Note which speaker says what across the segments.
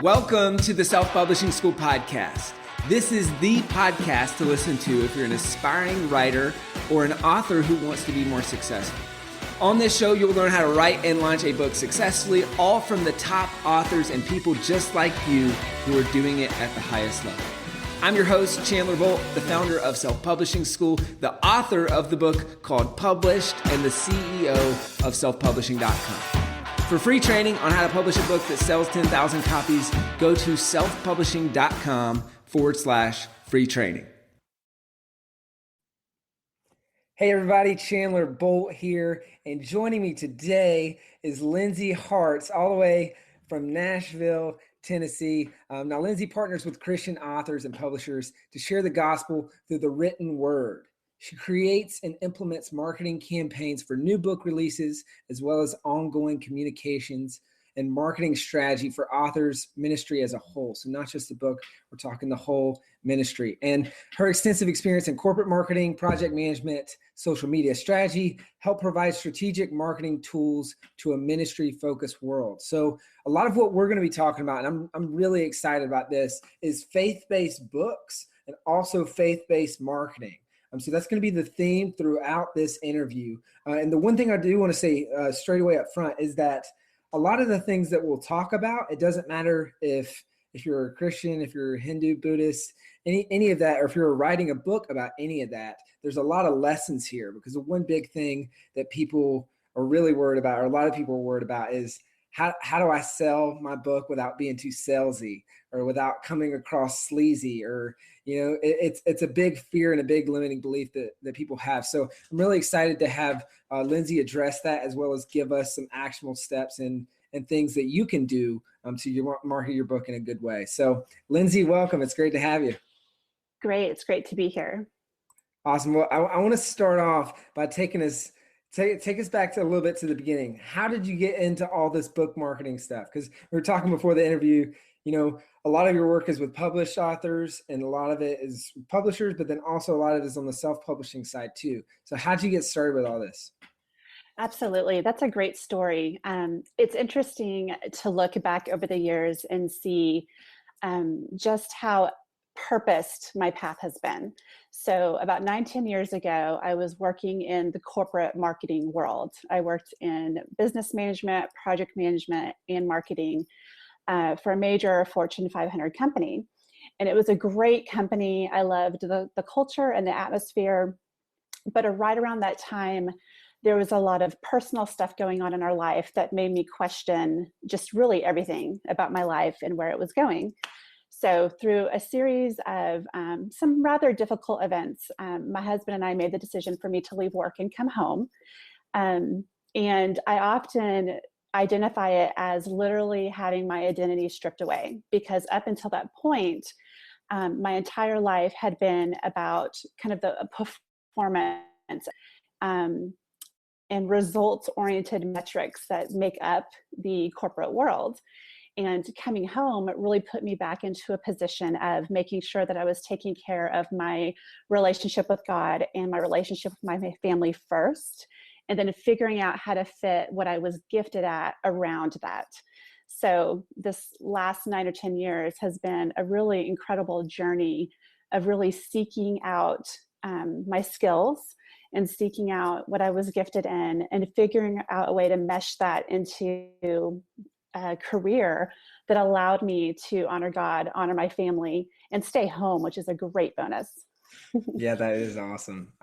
Speaker 1: Welcome to the Self-Publishing School podcast. This is the podcast to listen to if you're an aspiring writer or an author who wants to be more successful. On this show, you'll learn how to write and launch a book successfully, all from the top authors and people just like you who are doing it at the highest level. I'm your host, Chandler Bolt, the founder of Self-Publishing School, the author of the book called Published, and the CEO of selfpublishing.com. For free training on how to publish a book that sells 10,000 copies, go to selfpublishing.com/free training. Hey everybody, Chandler Bolt here, and joining me today is Lindsey Hearts, all the way from Nashville, Tennessee. Now, Lindsey partners with Christian authors and publishers to share the gospel through the written word. She creates and implements marketing campaigns for new book releases, as well as ongoing communications and marketing strategy for authors' ministry as a whole. So not just the book, we're talking the whole ministry. And her extensive experience in corporate marketing, project management, social media strategy, help provide strategic marketing tools to a ministry-focused world. So a lot of what we're going to be talking about, and I'm really excited about this, is faith-based books and also faith-based marketing. So that's going to be the theme throughout this interview. And the one thing I do want to say straight away up front is that a lot of the things that we'll talk about, it doesn't matter if you're a Christian, if you're Hindu, Buddhist, any of that, or if you're writing a book about any of that, there's a lot of lessons here, because the one big thing that people are really worried about, or a lot of people are worried about, is how do I sell my book without being too salesy or without coming across sleazy, or, you know, it's a big fear and a big limiting belief that people have. So I'm really excited to have Lindsey address that, as well as give us some actionable steps and things that you can do to market your book in a good way. So Lindsey, welcome. It's great to have you.
Speaker 2: Great. It's great to be here.
Speaker 1: Awesome. Well, I want to start off by take us back to a little bit to the beginning. How did you get into all this book marketing stuff? Because we were talking before the interview, you know, a lot of your work is with published authors and a lot of it is publishers, but then also a lot of it is on the self-publishing side too. So how'd you get started with all this?
Speaker 2: Absolutely. That's a great story. It's interesting to look back over the years and see just how purposed my path has been. So about 9-10 years ago, I was working in the corporate marketing world. I worked in business management, project management, and marketing for a major Fortune 500 company. And it was a great company. I loved the culture and the atmosphere. But right around that time, there was a lot of personal stuff going on in our life that made me question just really everything about my life and where it was going. So through a series of some rather difficult events, my husband and I made the decision for me to leave work and come home. And I often identify it as literally having my identity stripped away, because up until that point, my entire life had been about kind of the performance and results-oriented metrics that make up the corporate world. And coming home, it really put me back into a position of making sure that I was taking care of my relationship with God and my relationship with my family first, and then figuring out how to fit what I was gifted at around that. So this last 9 or 10 years has been a really incredible journey of really seeking out my skills and seeking out what I was gifted in and figuring out a way to mesh that into a career that allowed me to honor God, honor my family, and stay home, which is a great bonus.
Speaker 1: Yeah, that is awesome.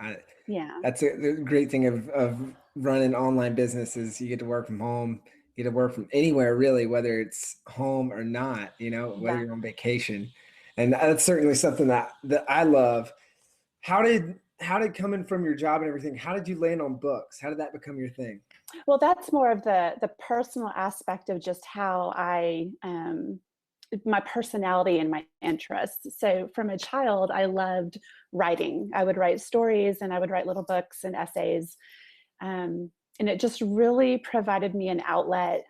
Speaker 2: Yeah.
Speaker 1: That's a great thing of running online businesses. You get to work from home, you get to work from anywhere, really, whether it's home or not, you know, whether you're on vacation. And that's certainly something that I love. How did coming from your job and everything, how did you land on books? How did that become your thing?
Speaker 2: Well, that's more of the personal aspect of just how my personality and my interests. So from a child, I loved writing. I would write stories and I would write little books and essays. And it just really provided me an outlet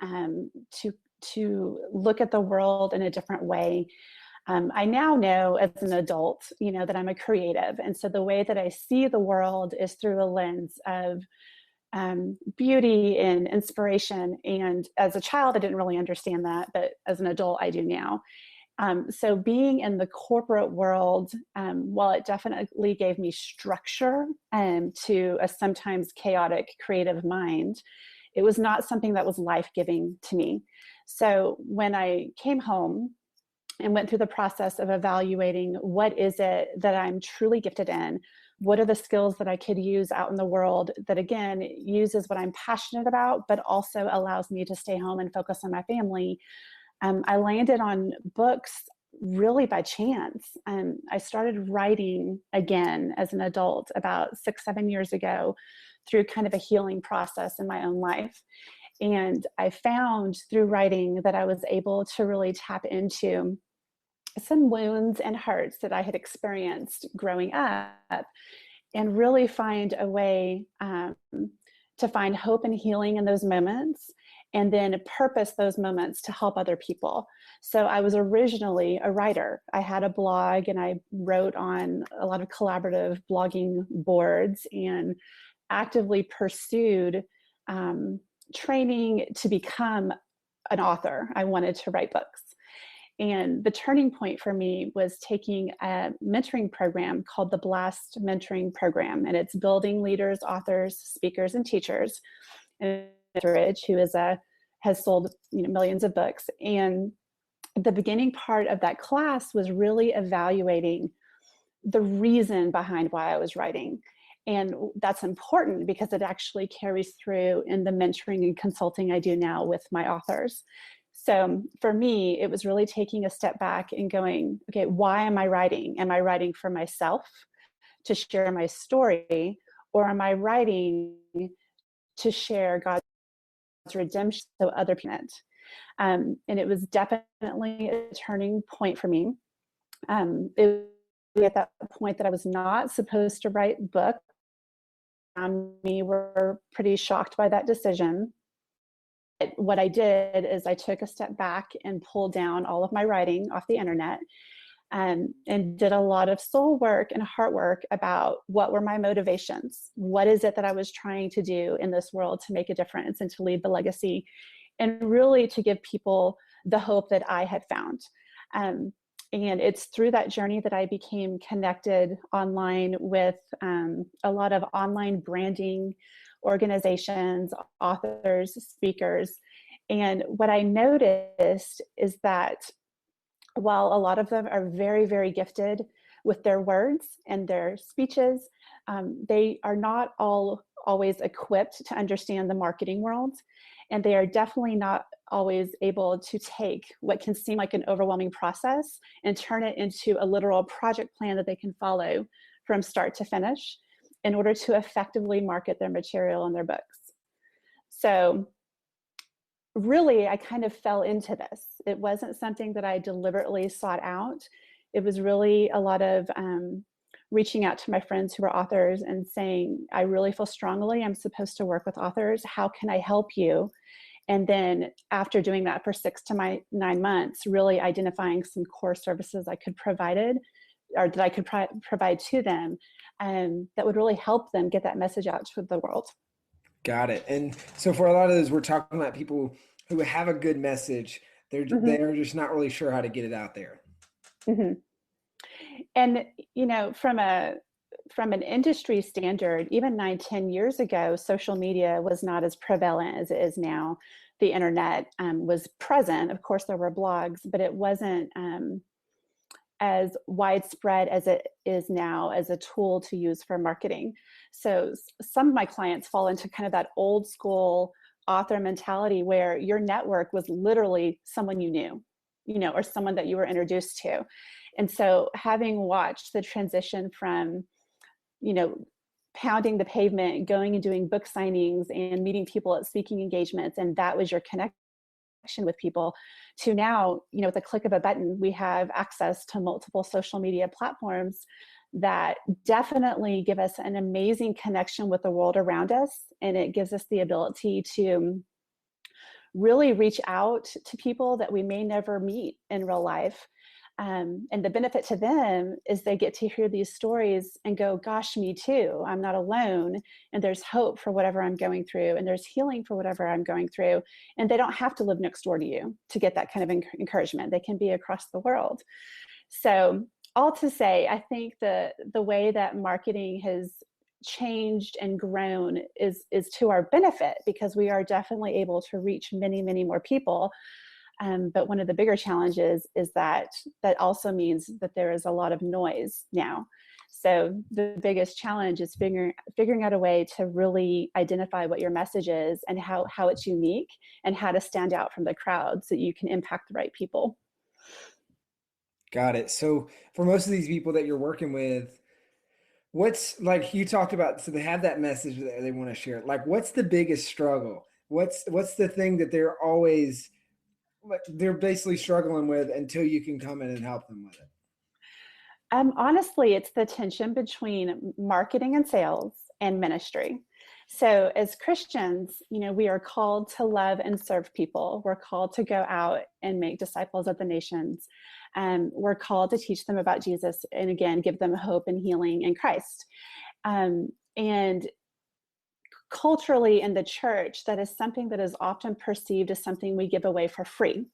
Speaker 2: to look at the world in a different way. I now know as an adult, that I'm a creative. And so the way that I see the world is through a lens of beauty and inspiration. And as a child, I didn't really understand that, but as an adult, I do now. So being in the corporate world, while it definitely gave me structure to a sometimes chaotic creative mind, it was not something that was life-giving to me. So when I came home and went through the process of evaluating what is it that I'm truly gifted in, what are the skills that I could use out in the world that, again, uses what I'm passionate about, but also allows me to stay home and focus on my family. I landed on books really by chance. I started writing again as an adult about 6-7 years ago through kind of a healing process in my own life. And I found through writing that I was able to really tap into some wounds and hurts that I had experienced growing up and really find a way to find hope and healing in those moments, and then purpose those moments to help other people. So I was originally a writer. I had a blog and I wrote on a lot of collaborative blogging boards and actively pursued training to become an author. I wanted to write books. And the turning point for me was taking a mentoring program called the Blast Mentoring Program. And it's building leaders, authors, speakers, and teachers. And Ridge, who has sold millions of books. And the beginning part of that class was really evaluating the reason behind why I was writing. And that's important because it actually carries through in the mentoring and consulting I do now with my authors. So for me, it was really taking a step back and going, okay, why am I writing? Am I writing for myself to share my story, or am I writing to share God's redemption so other people? And it was definitely a turning point for me. It was at that point that I was not supposed to write books. Me were pretty shocked by that decision. What I did is I took a step back and pulled down all of my writing off the internet, and did a lot of soul work and heart work about what were my motivations. What is it that I was trying to do in this world to make a difference and to leave the legacy, and really to give people the hope that I had found. And it's through that journey that I became connected online with a lot of online branding organizations, authors, speakers. And what I noticed is that while a lot of them are very, very gifted with their words and their speeches, they are not always equipped to understand the marketing world. And they are definitely not always able to take what can seem like an overwhelming process and turn it into a literal project plan that they can follow from start to finish in order to effectively market their material and their books. So really, I kind of fell into this. It wasn't something that I deliberately sought out. It was really a lot of reaching out to my friends who are authors and saying, I really feel strongly I'm supposed to work with authors. How can I help you? And then after doing that for 6 to 9 months, really identifying some core services I could provide to them that would really help them get that message out to the world.
Speaker 1: Got it. And so for a lot of those, we're talking about people who have a good message. They're just not really sure how to get it out there.
Speaker 2: Mm-hmm. And from an industry standard, even 9-10 years ago, social media was not as prevalent as it is now. The internet was present. Of course, there were blogs, but it wasn't as widespread as it is now as a tool to use for marketing. So some of my clients fall into kind of that old school author mentality where your network was literally someone you knew, or someone that you were introduced to. And so having watched the transition from, pounding the pavement, going and doing book signings and meeting people at speaking engagements, and that was your connection with people, to now, with the click of a button, we have access to multiple social media platforms that definitely give us an amazing connection with the world around us. And it gives us the ability to really reach out to people that we may never meet in real life. And the benefit to them is they get to hear these stories and go, gosh, me too. I'm not alone. And there's hope for whatever I'm going through. And there's healing for whatever I'm going through. And they don't have to live next door to you to get that kind of encouragement. They can be across the world. So all to say, I think the way that marketing has changed and grown is to our benefit, because we are definitely able to reach many, many more people. But one of the bigger challenges is that also means that there is a lot of noise now. So the biggest challenge is figuring out a way to really identify what your message is and how it's unique and how to stand out from the crowd so you can impact the right people.
Speaker 1: Got it. So for most of these people that you're working with, what's like you talked about, so they have that message that they want to share. Like, what's the biggest struggle? What's the thing that they're basically struggling with until you can come in and help them with it?
Speaker 2: Honestly, it's the tension between marketing and sales and ministry. So as Christians, we are called to love and serve people. We're called to go out and make disciples of the nations. We're called to teach them about Jesus and, again, give them hope and healing in Christ. And culturally in the church, that is something that is often perceived as something we give away for free.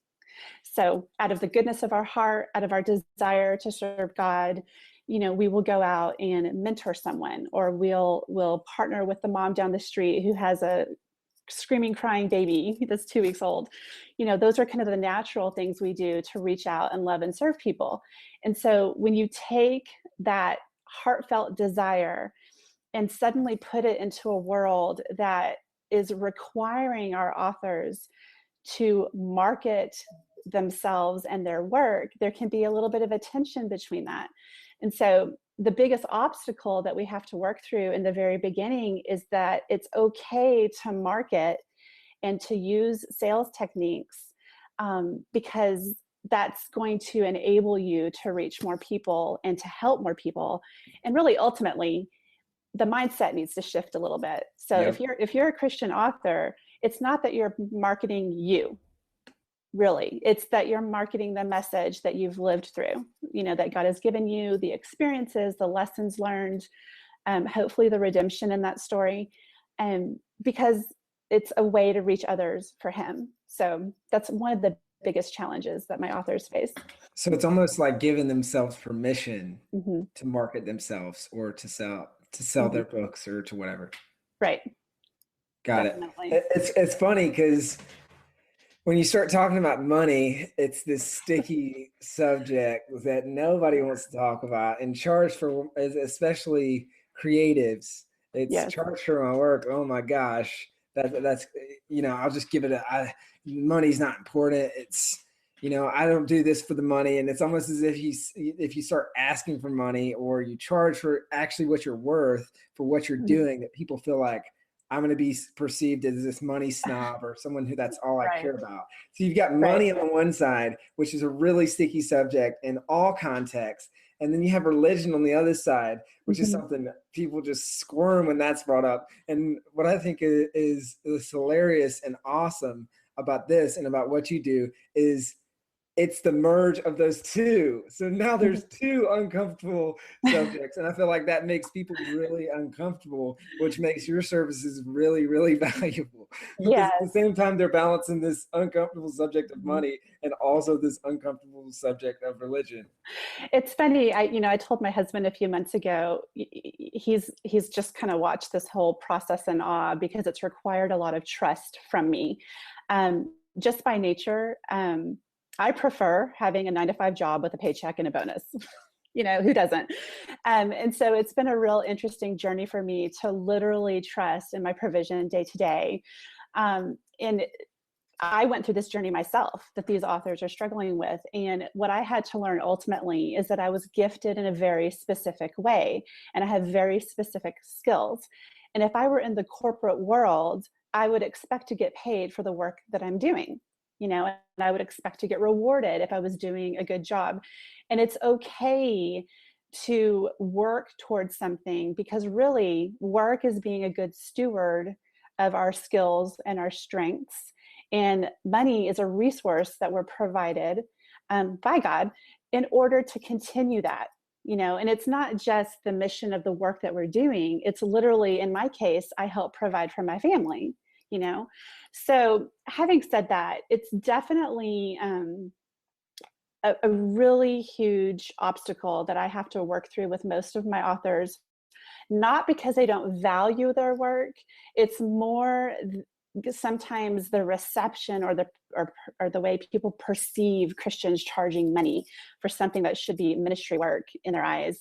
Speaker 2: So out of the goodness of our heart, out of our desire to serve God, we will go out and mentor someone, or we'll partner with the mom down the street who has a screaming, crying baby that's 2 weeks old. Those are kind of the natural things we do to reach out and love and serve people. And so when you take that heartfelt desire and suddenly put it into a world that is requiring our authors to market themselves and their work, there can be a little bit of a tension between that. And so the biggest obstacle that we have to work through in the very beginning is that it's okay to market and to use sales techniques, because that's going to enable you to reach more people and to help more people. And really, ultimately, the mindset needs to shift a little bit. So
Speaker 1: Yep.
Speaker 2: if you're a Christian author, it's not that you're marketing you, really. It's that you're marketing the message that you've lived through, that God has given you, the experiences, the lessons learned, hopefully the redemption in that story, because it's a way to reach others for Him. So that's one of the biggest challenges that my authors face.
Speaker 1: So it's almost like giving themselves permission
Speaker 2: Mm-hmm.
Speaker 1: to market themselves or to sell
Speaker 2: Mm-hmm.
Speaker 1: their books or to whatever.
Speaker 2: Right.
Speaker 1: Got
Speaker 2: Definitely.
Speaker 1: it. It's funny because when you start talking about money, it's this sticky subject that nobody wants to talk about, and especially creatives. It's
Speaker 2: Yes.
Speaker 1: charge for my work. Oh my gosh, that's I'll just give it money's not important. It's I don't do this for the money, and it's almost as if you start asking for money or you charge for actually what you're worth for what you're doing, that people feel like I'm going to be perceived as this money snob or someone who that's all I
Speaker 2: Right.
Speaker 1: care about. So you've got money on the one side, which is a really sticky subject in all contexts. And then you have religion on the other side, which is something that people just squirm when that's brought up. And what I think is hilarious and awesome about this and about what you do is it's the merge of those two. So now there's two uncomfortable subjects. And I feel like that makes people really uncomfortable, which makes your services really, really valuable. Because at the same time, they're balancing this uncomfortable subject of money and also this uncomfortable subject of religion.
Speaker 2: It's funny. I told my husband a few months ago, he's just kind of watched this whole process in awe, because it's required a lot of trust from me. Just by nature, I prefer having a 9-to-5 job with a paycheck and a bonus. Who doesn't? And so it's been a real interesting journey for me to literally trust in my provision day to day. And I went through this journey myself that these authors are struggling with. And what I had to learn ultimately is that I was gifted in a very specific way, and I have very specific skills. And if I were in the corporate world, I would expect to get paid for the work that I'm doing. And I would expect to get rewarded if I was doing a good job. And it's okay to work towards something, because really work is being a good steward of our skills and our strengths. And money is a resource that we're provided by God in order to continue that, and it's not just the mission of the work that we're doing. It's literally, in my case, I help provide for my family, So having said that, it's definitely a really huge obstacle that I have to work through with most of my authors, not because they don't value their work. It's more sometimes the reception or the way people perceive Christians charging money for something that should be ministry work in their eyes.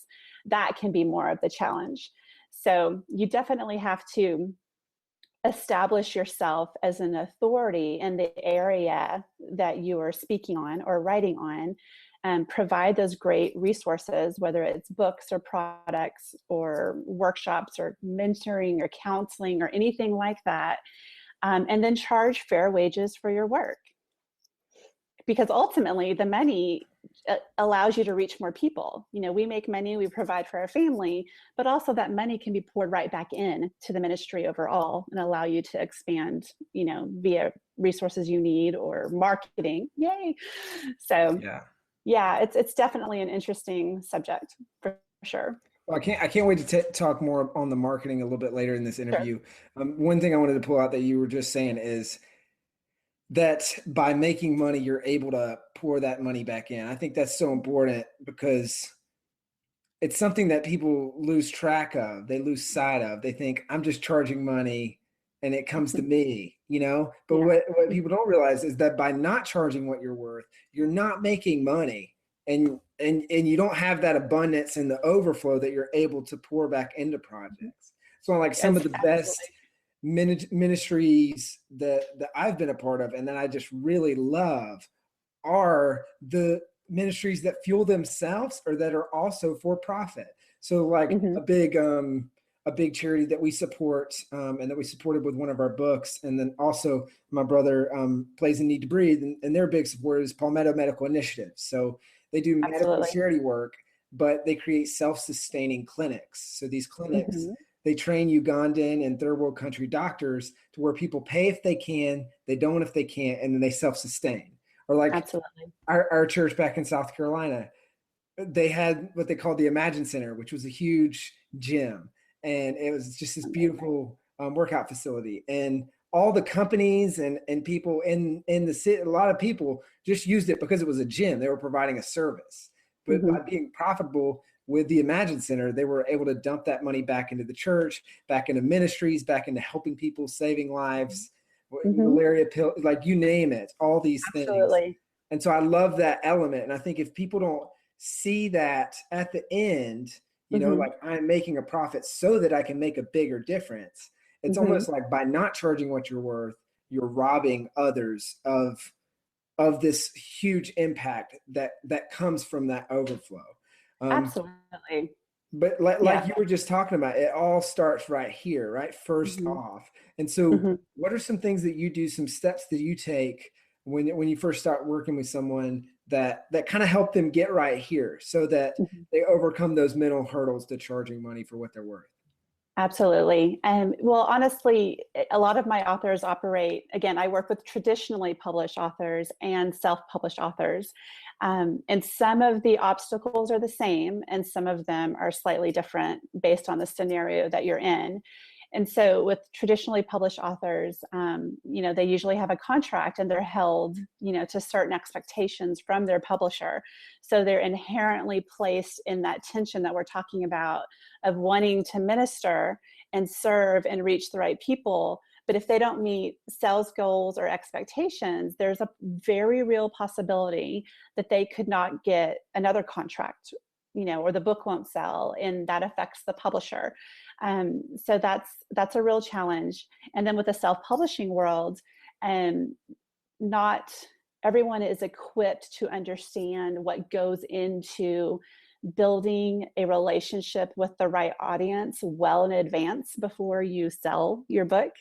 Speaker 2: That can be more of the challenge. So you definitely have to establish yourself as an authority in the area that you are speaking on or writing on, and provide those great resources, whether it's books or products or workshops or mentoring or counseling or anything like that. And then charge fair wages for your work. Because ultimately the money allows you to reach more people. We make money, we provide for our family, but also that money can be poured right back in to the ministry overall and allow you to expand, via resources you need or marketing. Yay. So yeah, it's definitely an interesting subject for sure.
Speaker 1: Well, I can't wait to talk more on the marketing a little bit later in this interview. Sure. One thing I wanted to pull out that you were just saying is that by making money, you're able to pour that money back in. I think that's so important because it's something that people lose track of. They lose sight of. They think I'm just charging money and it comes to me, But what people don't realize is that by not charging what you're worth, you're not making money, and you don't have that abundance and the overflow that you're able to pour back into projects. So like some of the best ministries that I've been a part of and that I just really love are the ministries that fuel themselves or that are also for profit. So like a big charity that we support and that we supported with one of our books. And then also my brother plays in Need to Breathe, and their big support is Palmetto Medical Initiative. So they do medical charity work, but they create self-sustaining clinics. So these clinics, they train Ugandan and third world country doctors to where people pay if they can, they don't if they can't, and then they self-sustain. Or like our church back in South Carolina, they had what they called the Imagine Center, which was a huge gym. And it was just this beautiful workout facility. And all the companies and people in the city, a lot of people just used it because it was a gym. They were providing a service. But by being profitable with the Imagine Center, they were able to dump that money back into the church, back into ministries, back into helping people, saving lives, malaria pill, like you name it, all these things. And so I love that element. And I think if people don't see that at the end, like I'm making a profit so that I can make a bigger difference. It's almost like by not charging what you're worth, you're robbing others of this huge impact that comes from that overflow.
Speaker 2: Absolutely.
Speaker 1: But like you were just talking about, it all starts right here, right? First off. And so what are some things that you do, some steps that you take when you first start working with someone that kind of help them get right here so that they overcome those mental hurdles to charging money for what they're worth?
Speaker 2: Absolutely. Well, honestly, a lot of my authors operate, again, I work with traditionally published authors and self-published authors. And some of the obstacles are the same, and some of them are slightly different based on the scenario that you're in. And so with traditionally published authors, they usually have a contract and they're held, to certain expectations from their publisher. So they're inherently placed in that tension that we're talking about of wanting to minister and serve and reach the right people. But if they don't meet sales goals or expectations, there's a very real possibility that they could not get another contract, or the book won't sell, and that affects the publisher. So that's a real challenge. And then with the self-publishing world, not everyone is equipped to understand what goes into building a relationship with the right audience well in advance before you sell your book,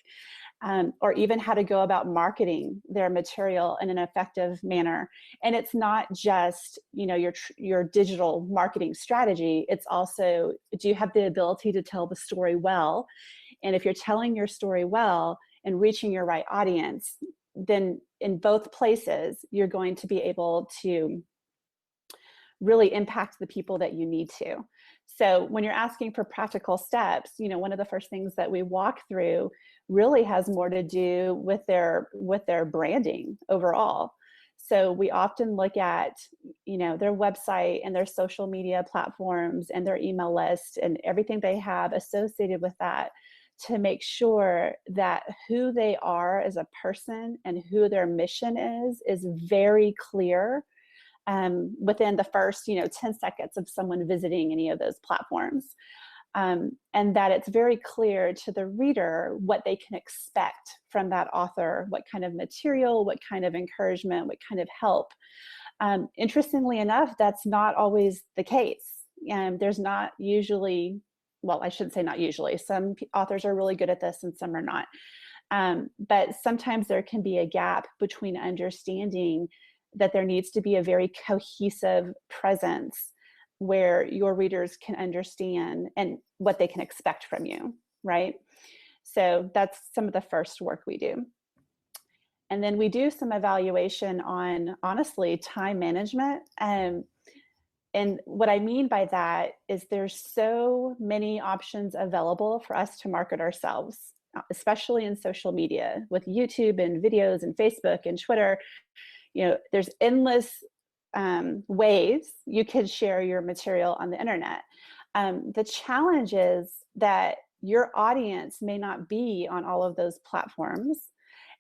Speaker 2: or even how to go about marketing their material in an effective manner. And it's not just, your digital marketing strategy. It's also, do you have the ability to tell the story well? And if you're telling your story well and reaching your right audience, then in both places, you're going to be able to really impact the people that you need to. So when you're asking for practical steps, one of the first things that we walk through really has more to do with their branding overall. So we often look at, their website and their social media platforms and their email list and everything they have associated with that, to make sure that who they are as a person and who their mission is very clear within the first 10 seconds of someone visiting any of those platforms. And that it's very clear to the reader what they can expect from that author, what kind of material, what kind of encouragement, what kind of help. Interestingly enough, that's not always the case. And there's not usually, well, I shouldn't say not usually. Some authors are really good at this and some are not. But sometimes there can be a gap between understanding that there needs to be a very cohesive presence where your readers can understand and what they can expect from you, right? So that's some of the first work we do. And then we do some evaluation on, honestly, time management. And what I mean by that is there's so many options available for us to market ourselves, especially in social media with YouTube and videos and Facebook and Twitter. There's endless ways you could share your material on the internet. The challenge is that your audience may not be on all of those platforms.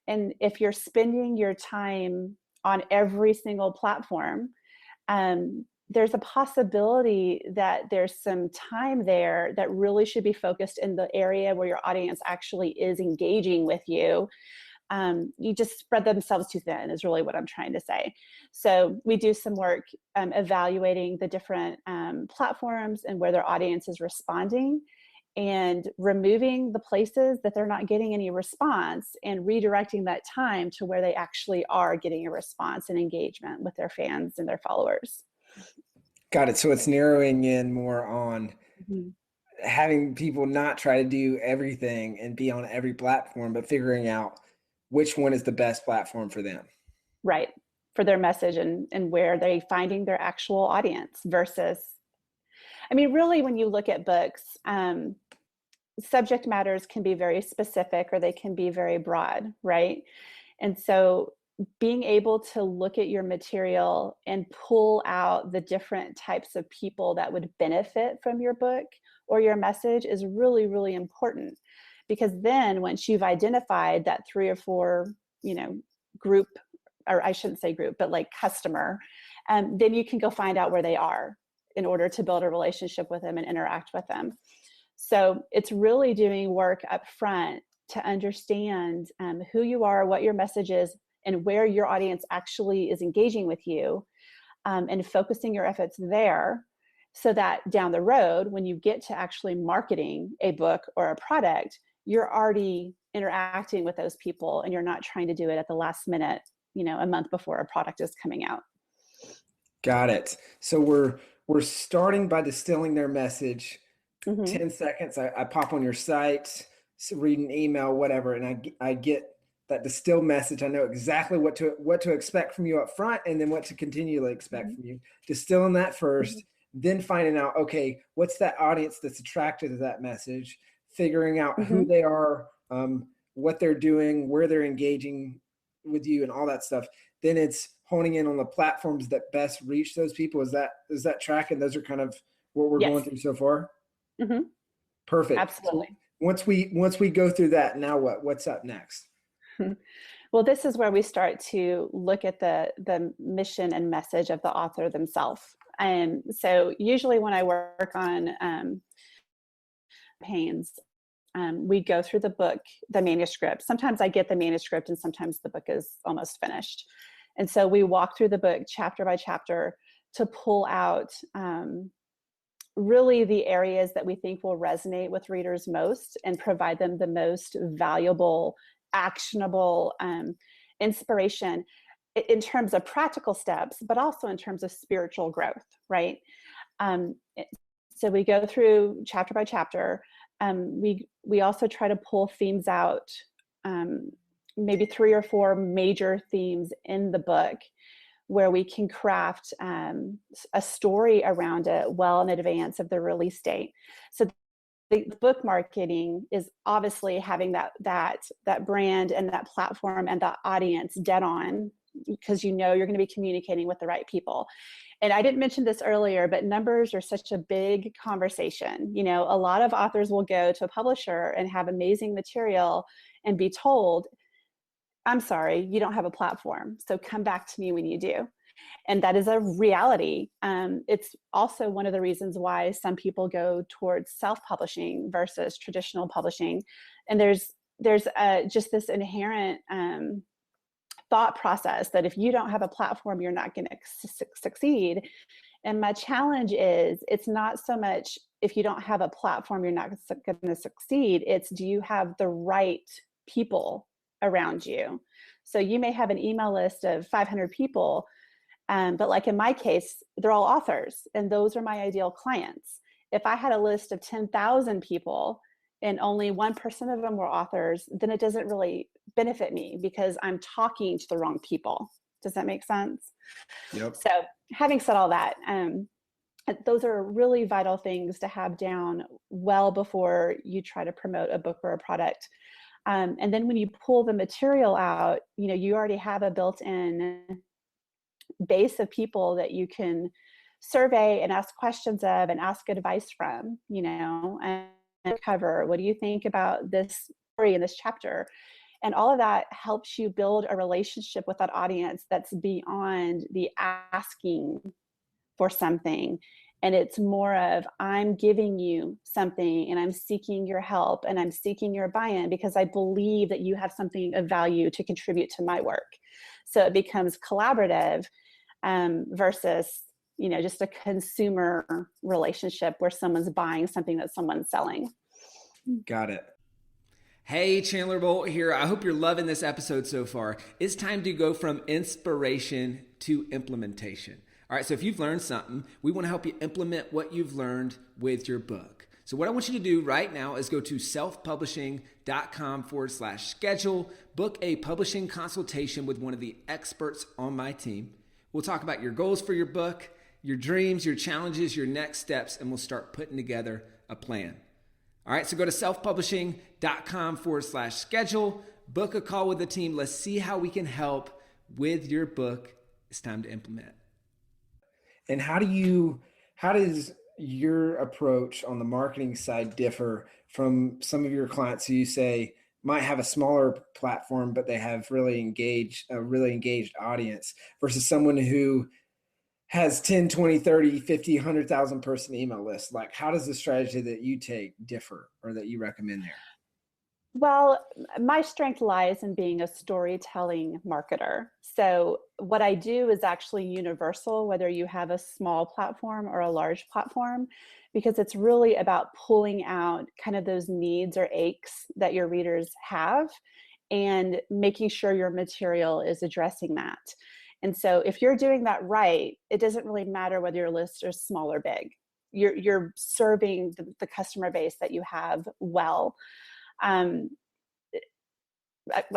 Speaker 2: And if you're spending your time on every single platform, there's a possibility that there's some time there that really should be focused in the area where your audience actually is engaging with you. You just spread themselves too thin is really what I'm trying to say. So we do some work evaluating the different platforms and where their audience is responding, and removing the places that they're not getting any response and redirecting that time to where they actually are getting a response and engagement with their fans and their followers.
Speaker 1: Got it. So it's narrowing in more on having people not try to do everything and be on every platform, but figuring out which one is the best platform for them.
Speaker 2: Right. For their message and where they're finding their actual audience versus, really, when you look at books, subject matters can be very specific or they can be very broad, right? And so being able to look at your material and pull out the different types of people that would benefit from your book or your message is really, really important. Because then once you've identified that 3 or 4, group, or I shouldn't say group, but like customer, then you can go find out where they are in order to build a relationship with them and interact with them. So it's really doing work up front to understand who you are, what your message is, and where your audience actually is engaging with you, and focusing your efforts there, so that down the road, when you get to actually marketing a book or a product, you're already interacting with those people and you're not trying to do it at the last minute, a month before a product is coming out.
Speaker 1: Got it. So we're starting by distilling their message. 10 seconds, I pop on your site, read an email, whatever, and I get that distilled message. I know exactly what to expect from you up front, and then what to continually expect from you. Distilling that first, then finding out, okay, what's that audience that's attracted to that message, figuring out who they are, what they're doing, where they're engaging with you, and all that stuff. Then it's honing in on the platforms that best reach those people. Is that tracking? Those are kind of what we're going through so far. Perfect.
Speaker 2: Absolutely.
Speaker 1: So once we go through that, now what's up next?
Speaker 2: Well, this is where we start to look at the mission and message of the author themselves. And so usually when I work on campaigns, we go through the book, the manuscript. Sometimes I get the manuscript and sometimes the book is almost finished. And so we walk through the book chapter by chapter to pull out really the areas that we think will resonate with readers most and provide them the most valuable, actionable inspiration in terms of practical steps, but also in terms of spiritual growth, right? So we go through chapter by chapter. We also try to pull themes out, maybe 3 or 4 major themes in the book, where we can craft a story around it well in advance of the release date. So the book marketing is obviously having that brand and that platform and that audience dead on, because you know you're going to be communicating with the right people. And I didn't mention this earlier, but numbers are such a big conversation. You know, a lot of authors will go to a publisher and have amazing material and be told, I'm sorry, you don't have a platform, so come back to me when you do. And that is a reality. It's also one of the reasons why some people go towards self-publishing versus traditional publishing. And there's just this inherent thought process that if you don't have a platform, you're not going to succeed. And my challenge is, it's not so much if you don't have a platform, you're not going to succeed. It's, do you have the right people around you? So you may have an email list of 500 people, but like in my case, they're all authors, and those are my ideal clients. If I had a list of 10,000 people and only 1% of them were authors, then it doesn't really benefit me because I'm talking to the wrong people. Does that make sense?
Speaker 1: Yep.
Speaker 2: So having said all that, those are really vital things to have down well before you try to promote a book or a product. And then when you pull the material out, you know, you already have a built-in base of people that you can survey and ask questions of and ask advice from, you know, and cover, what do you think about this story in this chapter? And all of that helps you build a relationship with that audience that's beyond the asking for something. And it's more of, I'm giving you something and I'm seeking your help and I'm seeking your buy-in because I believe that you have something of value to contribute to my work. So it becomes collaborative versus, you know, just a consumer relationship where someone's buying something that someone's selling.
Speaker 1: Got it. Hey, Chandler Bolt here. I hope you're loving this episode so far. It's time to go from inspiration to implementation. All right, so if you've learned something, we want to help you implement what you've learned with your book. So what I want you to do right now is go to selfpublishing.com/schedule, book a publishing consultation with one of the experts on my team. We'll talk about your goals for your book, your dreams, your challenges, your next steps, and we'll start putting together a plan. All right, so go to selfpublishing.com/schedule, book a call with the team. Let's see how we can help with your book. It's time to implement. And how does your approach on the marketing side differ from some of your clients who you say might have a smaller platform, but they have a really engaged audience versus someone who has 10, 20, 30, 50, 100,000 person email list? Like, how does the strategy that you take differ or that you recommend there?
Speaker 2: Well, my strength lies in being a storytelling marketer. So what I do is actually universal, whether you have a small platform or a large platform, because it's really about pulling out kind of those needs or aches that your readers have and making sure your material is addressing that. And so if you're doing that right, it doesn't really matter whether your list is small or big. You're serving the customer base that you have well. I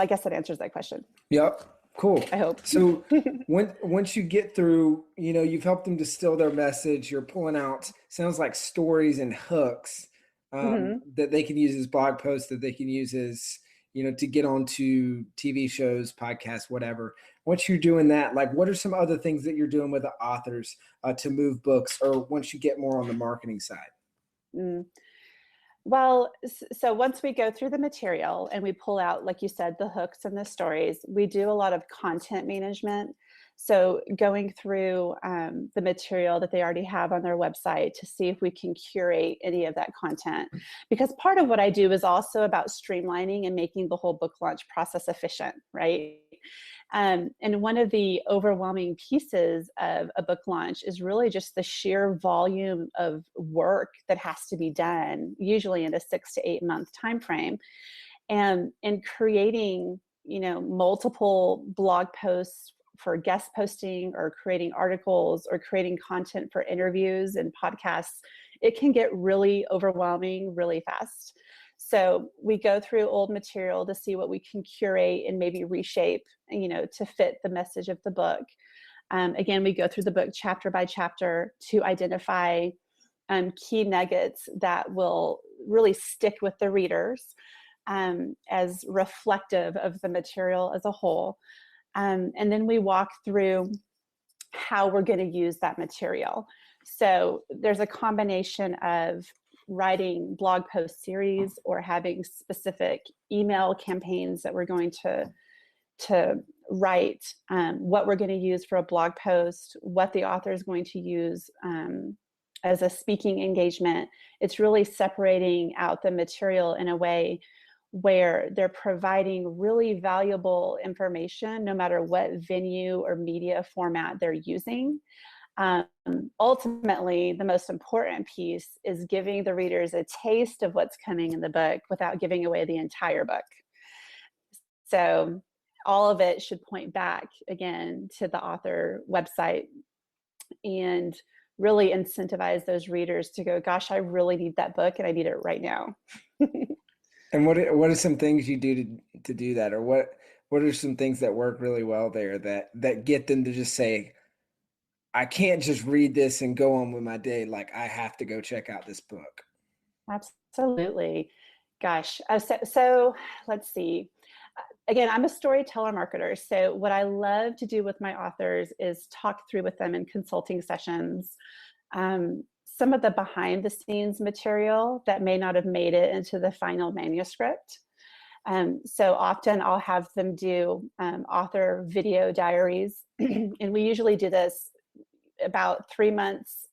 Speaker 2: guess that answers that question.
Speaker 1: Yep. Cool.
Speaker 2: I hope.
Speaker 1: So once you get through, you know, you've helped them distill their message, you're pulling out, sounds like stories and hooks that they can use as blog posts, that they can use as, you know, to get onto TV shows, podcasts, whatever. Once you're doing that, like, what are some other things that you're doing with the authors to move books, or once you get more on the marketing side?
Speaker 2: Well, so once we go through the material and we pull out, like you said, the hooks and the stories, we do a lot of content management. So going through the material that they already have on their website to see if we can curate any of that content. Because part of what I do is also about streamlining and making the whole book launch process efficient, right? And one of the overwhelming pieces of a book launch is really just the sheer volume of work that has to be done, usually in a 6 to 8 month time frame, and creating, you know, multiple blog posts for guest posting or creating articles or creating content for interviews and podcasts. It can get really overwhelming really fast. So we go through old material to see what we can curate and maybe reshape, you know, to fit the message of the book. Again, we go through the book chapter by chapter to identify key nuggets that will really stick with the readers as reflective of the material as a whole. And then we walk through how we're going to use that material. So there's a combination of writing blog post series or having specific email campaigns that we're going to write, what we're going to use for a blog post, what the author is going to use as a speaking engagement. It's really separating out the material in a way where they're providing really valuable information, no matter what venue or media format they're using. Ultimately, the most important piece is giving the readers a taste of what's coming in the book without giving away the entire book. So all of it should point back again to the author website and really incentivize those readers to go, gosh, I really need that book and I need it right now.
Speaker 1: And what are some things you do to do that, or what are some things that work really well there that get them to just say, I can't just read this and go on with my day. Like, I have to go check out this book.
Speaker 2: Absolutely. Gosh. So let's see. Again, I'm a storyteller marketer. So what I love to do with my authors is talk through with them in consulting sessions, some of the behind the scenes material that may not have made it into the final manuscript. So often I'll have them do author video diaries. And we usually do this about 3 months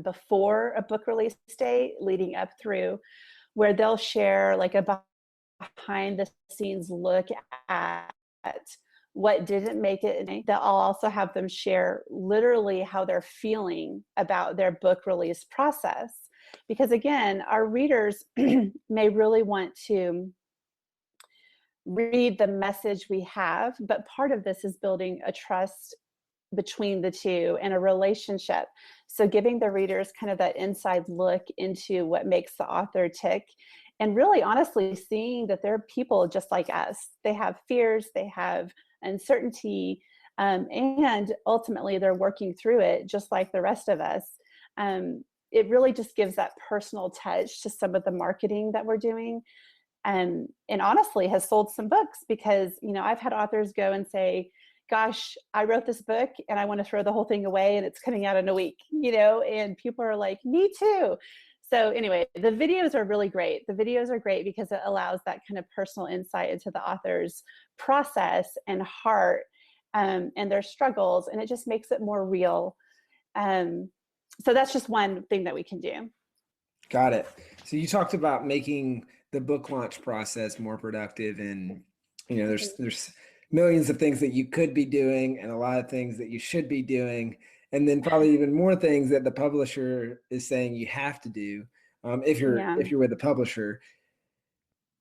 Speaker 2: before a book release date, leading up through, where they'll share like a behind the scenes look at what didn't make it. That I'll also have them share literally how they're feeling about their book release process. Because again, our readers may really want to read the message we have, but part of this is building a trust between the two and a relationship. So giving the readers kind of that inside look into what makes the author tick, and really honestly seeing that they're people just like us. They have fears, they have uncertainty, and ultimately they're working through it just like the rest of us. It really just gives that personal touch to some of the marketing that we're doing. And honestly has sold some books, because, you know, I've had authors go and say, gosh, I wrote this book and I want to throw the whole thing away and it's coming out in a week, you know, and people are like, me too. So anyway, the videos are really great. The videos are great because it allows that kind of personal insight into the author's process and heart and their struggles, and it just makes it more real. So that's just one thing that we can do.
Speaker 1: Got it. So you talked about making the book launch process more productive, and you know, there's millions of things that you could be doing and a lot of things that you should be doing, and then probably even more things that the publisher is saying you have to do if you're with a publisher.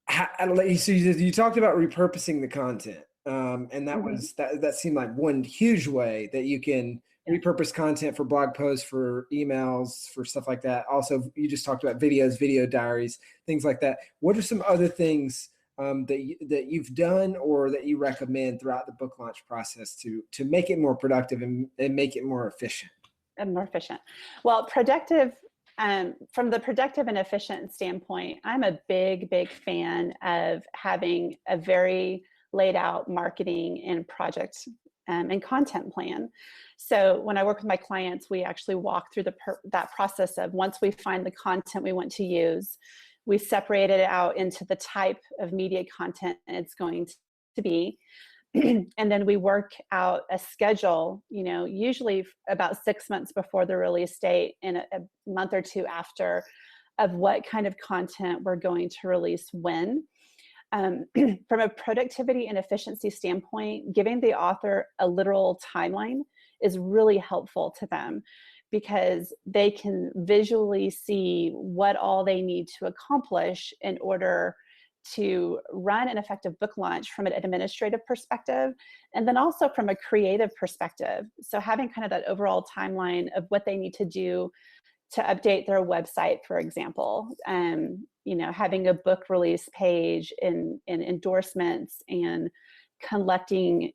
Speaker 1: So you talked about repurposing the content, and that was that seemed like one huge way that you can repurpose content for blog posts, for emails, for stuff like that. Also, you just talked about videos, video diaries, things like that. What are some other things that you've done or that you recommend throughout the book launch process to make it more productive and make it more efficient?
Speaker 2: And more efficient. Well, productive, from the productive and efficient standpoint, I'm a big fan of having a very laid out marketing and project and content plan. So when I work with my clients, we actually walk through that process of, once we find the content we want to use, we separate it out into the type of media content it's going to be. And then we work out a schedule, you know, usually about 6 months before the release date and a month or two after, of what kind of content we're going to release when. From a productivity and efficiency standpoint, giving the author a literal timeline is really helpful to them, because they can visually see what all they need to accomplish in order to run an effective book launch from an administrative perspective, and then also from a creative perspective. So having kind of that overall timeline of what they need to do to update their website, for example, you know, having a book release page and endorsements and collecting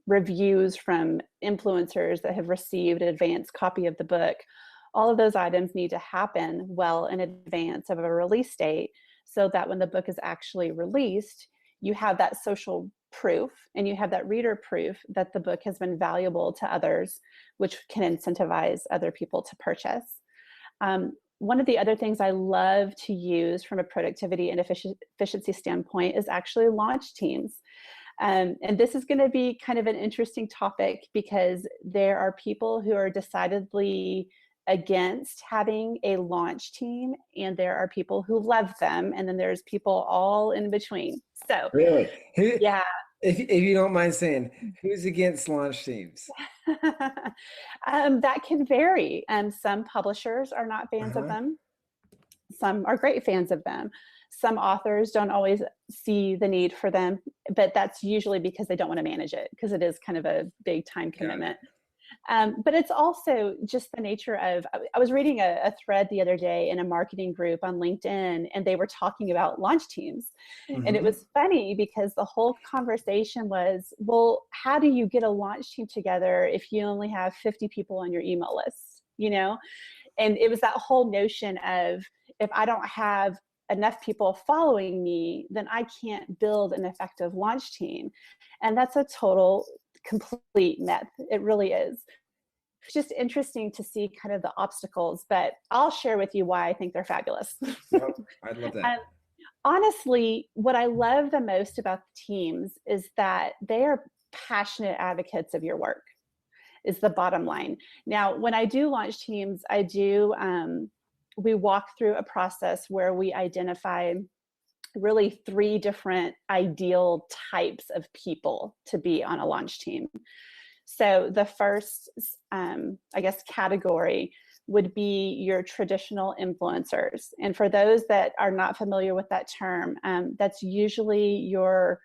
Speaker 2: reviews from influencers that have received an advanced copy of the book. All of those items need to happen well in advance of a release date, so that when the book is actually released, you have that social proof and you have that reader proof that the book has been valuable to others, which can incentivize other people to purchase. One of the other things I love to use from a productivity and efficiency standpoint is actually launch teams. And this is going to be kind of an interesting topic, because there are people who are decidedly against having a launch team, and there are people who love them, and then there's people all in between. So
Speaker 1: Really?
Speaker 2: yeah.
Speaker 1: If you don't mind saying, who's against launch teams?
Speaker 2: That can vary. Some publishers are not fans of them. Some are great fans of them. Some authors don't always see the need for them, but that's usually because they don't want to manage it, because it is kind of a big time commitment. But it's also just the nature of, I was reading a thread the other day in a marketing group on LinkedIn, and they were talking about launch teams. And it was funny because the whole conversation was, well, how do you get a launch team together if you only have 50 people on your email list, And it was that whole notion of, if I don't have enough people following me, then I can't build an effective launch team. And that's a total, complete myth. It really is. It's just interesting to see kind of the obstacles, but I'll share with you why I think they're fabulous.
Speaker 1: I'd love that.
Speaker 2: Honestly, what I love the most about the teams is that they are passionate advocates of your work, is the bottom line. Now, when I do launch teams, we walk through a process where we identify really 3 different ideal types of people to be on a launch team. So the first, category would be your traditional influencers. And for those that are not familiar with that term, that's usually your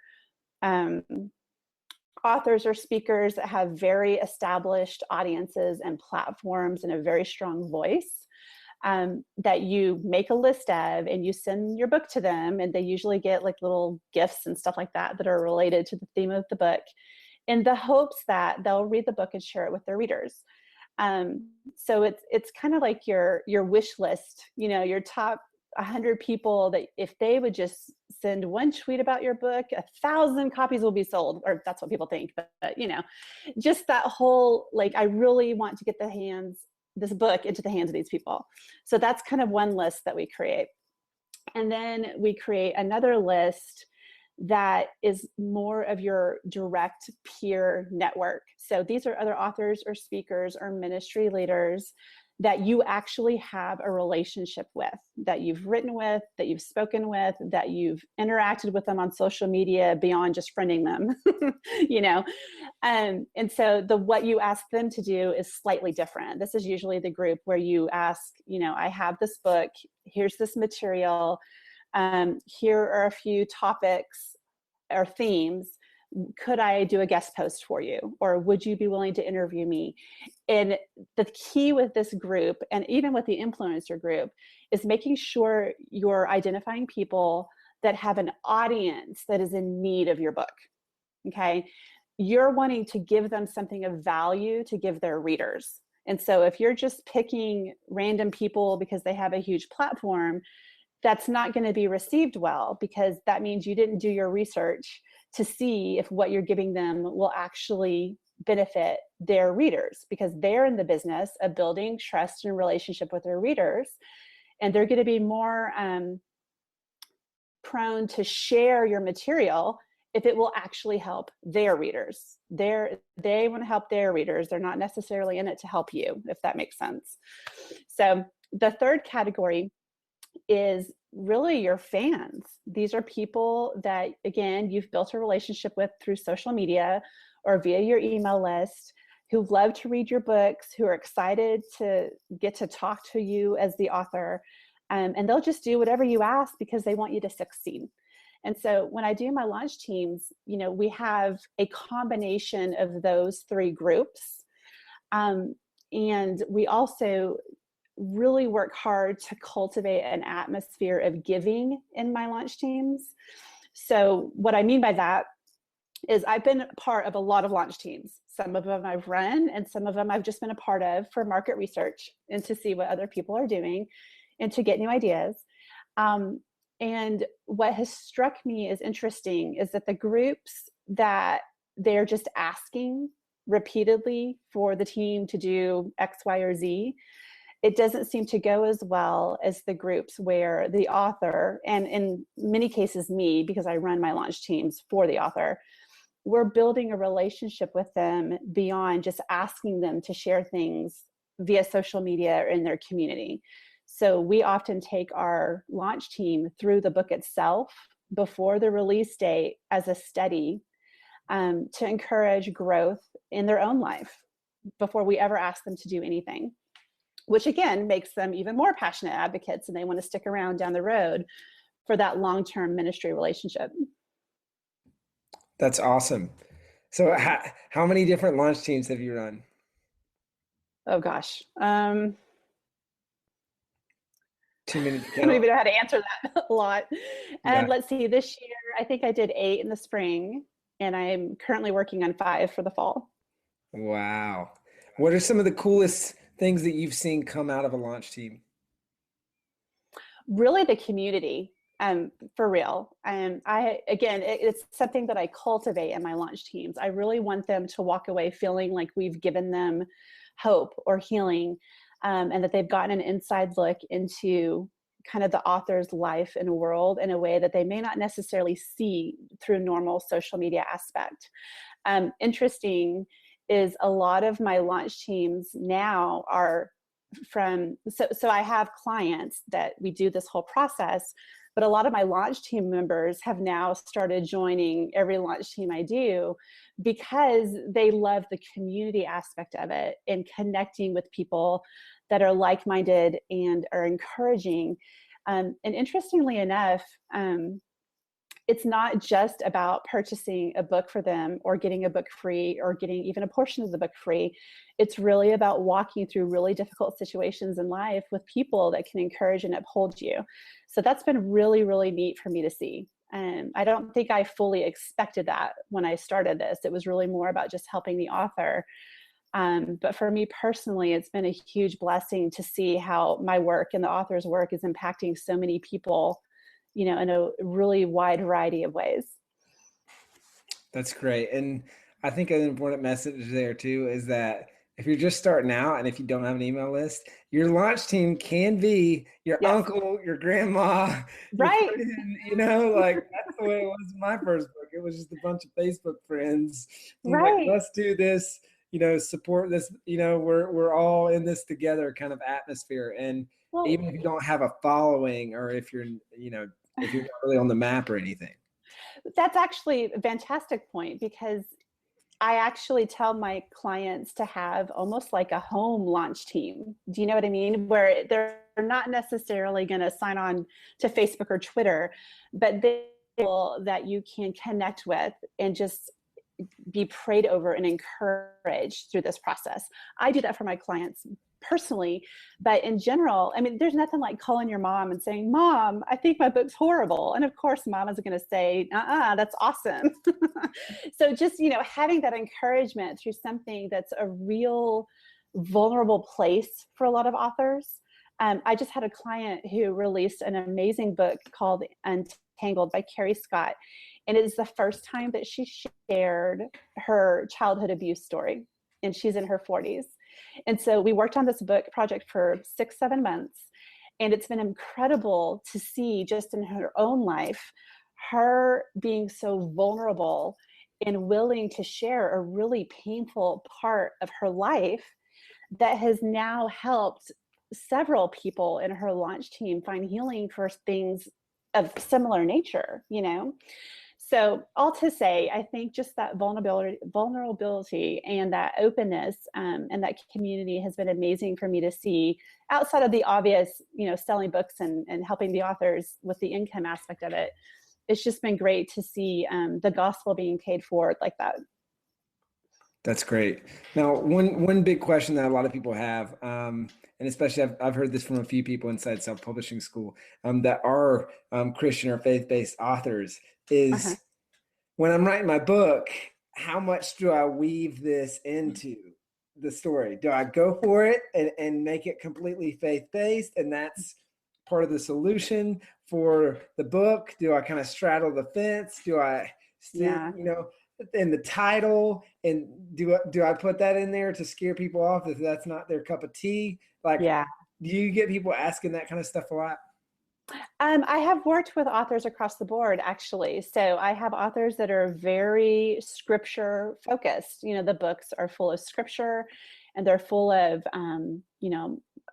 Speaker 2: authors or speakers that have very established audiences and platforms and a very strong voice. That you make a list of, and you send your book to them, and they usually get like little gifts and stuff like that are related to the theme of the book, in the hopes that they'll read the book and share it with their readers. So it's kind of like your wish list, your top 100 people that if they would just send one tweet about your book, 1,000 copies will be sold, or that's what people think. But just that whole, like, I really want to get this book into the hands of these people. So that's kind of one list that we create. And then we create another list that is more of your direct peer network. So these are other authors or speakers or ministry leaders that you actually have a relationship with, that you've written with, that you've spoken with, that you've interacted with them on social media beyond just friending them, And so what you ask them to do is slightly different. This is usually the group where you ask, I have this book, here's this material, here are a few topics or themes. Could I do a guest post for you? Or would you be willing to interview me? And the key with this group, and even with the influencer group, is making sure you're identifying people that have an audience that is in need of your book. Okay. You're wanting to give them something of value to give their readers. And so if you're just picking random people because they have a huge platform, that's not going to be received well, because that means you didn't do your research to see if what you're giving them will actually benefit their readers, because they're in the business of building trust and relationship with their readers. And they're going to be more prone to share your material if it will actually help their readers. They want to help their readers. They're not necessarily in it to help you, if that makes sense. So the third category is really your fans. These are people that, again, you've built a relationship with through social media or via your email list, who love to read your books, who are excited to get to talk to you as the author. And they'll just do whatever you ask because they want you to succeed. And so when I do my launch teams, we have a combination of those 3 groups. And we also really work hard to cultivate an atmosphere of giving in my launch teams. So what I mean by that is I've been part of a lot of launch teams. Some of them I've run, and some of them I've just been a part of for market research and to see what other people are doing and to get new ideas. And what has struck me as interesting is that the groups that they're just asking repeatedly for the team to do X, Y, or Z, it doesn't seem to go as well as the groups where the author, and in many cases me, because I run my launch teams for the author, we're building a relationship with them beyond just asking them to share things via social media or in their community. So we often take our launch team through the book itself before the release date as a study to encourage growth in their own life before we ever ask them to do anything, which again makes them even more passionate advocates, and they want to stick around down the road for that long-term ministry relationship.
Speaker 1: That's awesome. So how many different launch teams have you run?
Speaker 2: Oh gosh.
Speaker 1: Too many to
Speaker 2: I
Speaker 1: count.
Speaker 2: don't even know how to answer that a lot. And
Speaker 1: Yeah.
Speaker 2: let's see, this year, I think I did 8 in the spring, and I'm currently working on 5 for the fall.
Speaker 1: Wow. What are some of the coolest things that you've seen come out of a launch team?
Speaker 2: Really the community, for real. And it's something that I cultivate in my launch teams. I really want them to walk away feeling like we've given them hope or healing, and that they've gotten an inside look into kind of the author's life and world in a way that they may not necessarily see through normal social media aspect. Interesting is a lot of my launch teams now are so I have clients that we do this whole process, but a lot of my launch team members have now started joining every launch team I do because they love the community aspect of it and connecting with people that are like-minded and are encouraging. And interestingly enough, it's not just about purchasing a book for them or getting a book free or getting even a portion of the book free. It's really about walking through really difficult situations in life with people that can encourage and uphold you. So that's been really, really neat for me to see. And I don't think I fully expected that when I started this. It was really more about just helping the author. But for me personally, it's been a huge blessing to see how my work and the author's work is impacting so many people, in a really wide variety of ways.
Speaker 1: That's great. And I think an important message there too is that if you're just starting out and if you don't have an email list, your launch team can be your
Speaker 2: Yes.
Speaker 1: uncle, your grandma, your
Speaker 2: Right.
Speaker 1: friend, like that's the way it was in my first book. It was just a bunch of Facebook friends. And like,
Speaker 2: Right.
Speaker 1: let's do this, support this, we're all in this together kind of atmosphere. And
Speaker 2: Well,
Speaker 1: even if you don't have a following or if you're, if you're not really on the map or anything.
Speaker 2: that's actually a fantastic point, because I actually tell my clients to have almost like a home launch team. Do you know what I mean? Where they're not necessarily going to sign on to Facebook or Twitter, but they will that you can connect with and just be prayed over and encouraged through this process. I do that for my clients personally, but in general, I mean, there's nothing like calling your mom and saying, "Mom, I think my book's horrible." And of course, mom is going to say, that's awesome. So just, having that encouragement through something that's a real vulnerable place for a lot of authors. I just had a client who released an amazing book called Untangled by Carrie Scott. And it is the first time that she shared her childhood abuse story. And she's in her 40s. And so we worked on this book project for 6-7 months. And it's been incredible to see just in her own life, her being so vulnerable and willing to share a really painful part of her life that has now helped several people in her launch team find healing for things of similar nature, So all to say, I think just that vulnerability and that openness and that community has been amazing for me to see outside of the obvious, selling books and helping the authors with the income aspect of it. It's just been great to see the gospel being paid forward like that.
Speaker 1: That's great. Now, one big question that a lot of people have, and especially I've heard this from a few people inside self-publishing school that are Christian or faith-based authors is, when I'm writing my book, how much do I weave this into the story? Do I go for it and make it completely faith-based, and that's part of the solution for the book? Do I kind of straddle the fence? Do I still,
Speaker 2: Yeah.
Speaker 1: in the title, and do I put that in there to scare people off if that's not their cup of tea? Like,
Speaker 2: Yeah.
Speaker 1: do you get people asking that kind of stuff a lot?
Speaker 2: I have worked with authors across the board, actually. So I have authors that are very scripture focused. The books are full of scripture, and they're full of,